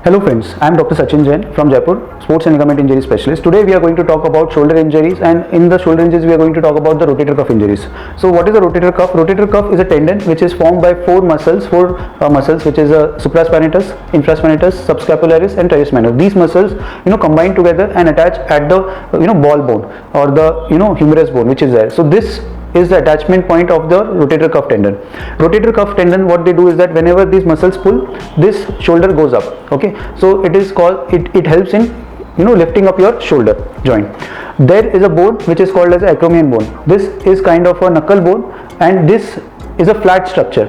Hello friends, I am Dr. Sachin Jain from Jaipur, Sports and Ligament Injury Specialist. Today we are going to talk about shoulder injuries, and in the shoulder injuries we are going to talk about the rotator cuff injuries. So what is a rotator cuff? Rotator cuff is a tendon which is formed by four muscles which is supraspinatus, infraspinatus, subscapularis and teres minor. These muscles combine together and attach at the ball bone or the humerus bone which is there. So this is the attachment point of the rotator cuff tendon. Rotator cuff tendon, what they do is that whenever these muscles pull, this shoulder goes up. Okay, so it is called, it helps in lifting up your shoulder joint. There is a bone which is called as acromion bone. This is kind of a knuckle bone, and this is a flat structure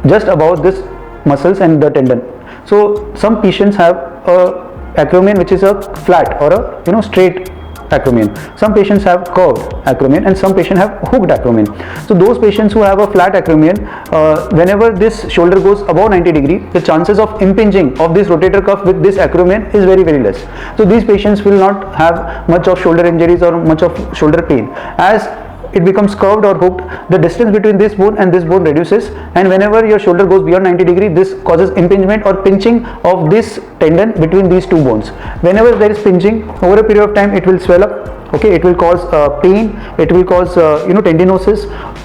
just above this muscles and the tendon. So some patients have a acromion which is a flat or a straight acromion. Some patients have curved acromion and some patients have hooked acromion. So those patients who have a flat acromion, whenever this shoulder goes above 90 degree, the chances of impinging of this rotator cuff with this acromion is very less. So these patients will not have much of shoulder injuries or much of shoulder pain. As it becomes curved or hooked, the distance between this bone and this bone reduces, and whenever your shoulder goes beyond 90 degree, this causes impingement or pinching of this tendon between these two bones. Whenever there is pinching, over a period of time it will swell up. Okay, it will cause pain, it will cause tendinosis,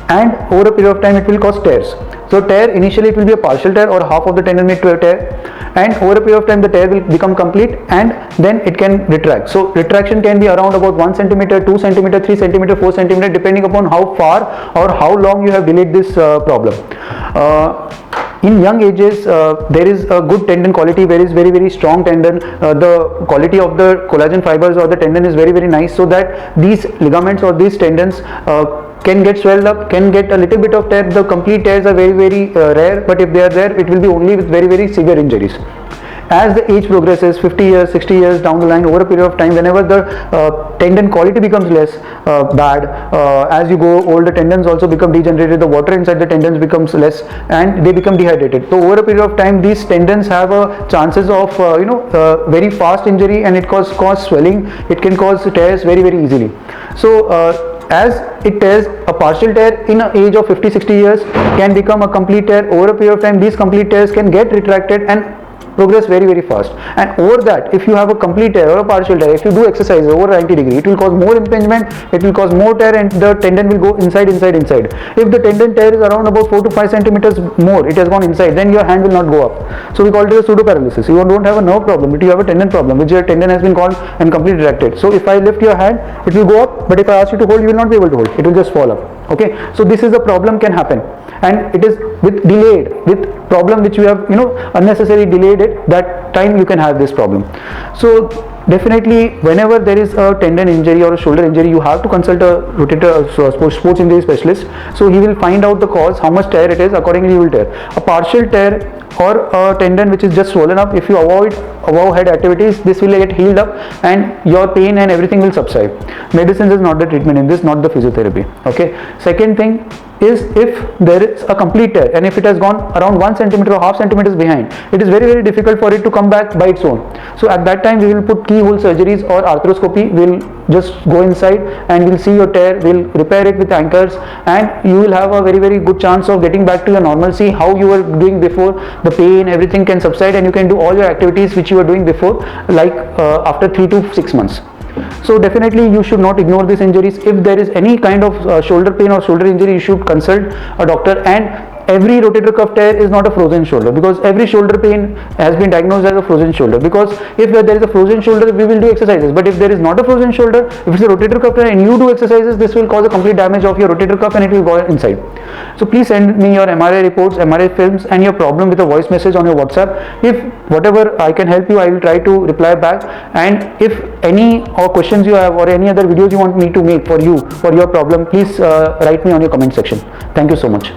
and over a period of time it will cause tears. So tear, initially it will be a partial tear or half of the tendon may tear, and over a period of time the tear will become complete and then it can retract. So retraction can be around about 1 centimeter, 2 centimeter, 3 centimeter, 4 centimeter, depending upon how far or how long you have delayed this problem. In young ages, there is a good tendon quality, there is very strong tendon. The quality of the collagen fibers or the tendon is very nice, so that these ligaments or these tendons can get swelled up, can get a little bit of tear. The complete tears are very rare, but if they are there, it will be only with very severe injuries. As the age progresses, 50 years, 60 years down the line, over a period of time, whenever the tendon quality becomes less bad, as you go old, the tendons also become degenerated, the water inside the tendons becomes less and they become dehydrated. So over a period of time, these tendons have chances of very fast injury, and it cause swelling, it can cause tears very easily. So as it tears, a partial tear in an age of 50-60 years can become a complete tear. Over a period of time, these complete tears can get retracted and progress very fast. And over that, if you have a complete tear or a partial tear, if you do exercise over 90 degree, it will cause more impingement, it will cause more tear, and the tendon will go inside. If the tendon tear is around about 4 to 5 centimeters more, it has gone inside, then your hand will not go up. So we call it a pseudoparalysis. You don't have a nerve problem, but you have a tendon problem, which your tendon has been gone and completely retracted. So if I lift your hand, it will go up, but if I ask you to hold, you will not be able to hold. It will just fall up. Okay, so this is a problem can happen, and it is with problem which you have unnecessarily delayed it, that time you can have this problem. So definitely, whenever there is a tendon injury or a shoulder injury, you have to consult a rotator sports injury specialist. So he will find out the cause, how much tear it is, accordingly he will tear. A partial tear or a tendon which is just swollen up, if you avoid above head activities, this will get healed up and your pain and everything will subside. Medicine is not the treatment in this, not the physiotherapy. Okay. Second thing is, if there is a complete tear and if it has gone around 1 centimeter or half centimeters behind, it is very difficult for it to come back by its own. So at that time we will put keyhole surgeries or arthroscopy. We'll just go inside and we'll see your tear, we'll repair it with anchors, and you will have a very good chance of getting back to your normalcy, how you were doing before. The pain, everything can subside, and you can do all your activities which you were doing before, like after 3 to 6 months. So definitely you should not ignore these injuries. If there is any kind of shoulder pain or shoulder injury, you should consult a doctor. And every rotator cuff tear is not a frozen shoulder, because every shoulder pain has been diagnosed as a frozen shoulder. Because if there is a frozen shoulder, we will do exercises, but if there is not a frozen shoulder, if it's a rotator cuff tear and you do exercises, this will cause a complete damage of your rotator cuff and it will go inside. So please send me your MRI reports, MRI films, and your problem with a voice message on your WhatsApp. If whatever I can help you, I will try to reply back. And if any questions you have or any other videos you want me to make for you for your problem, please write me on your comment section. Thank you so much.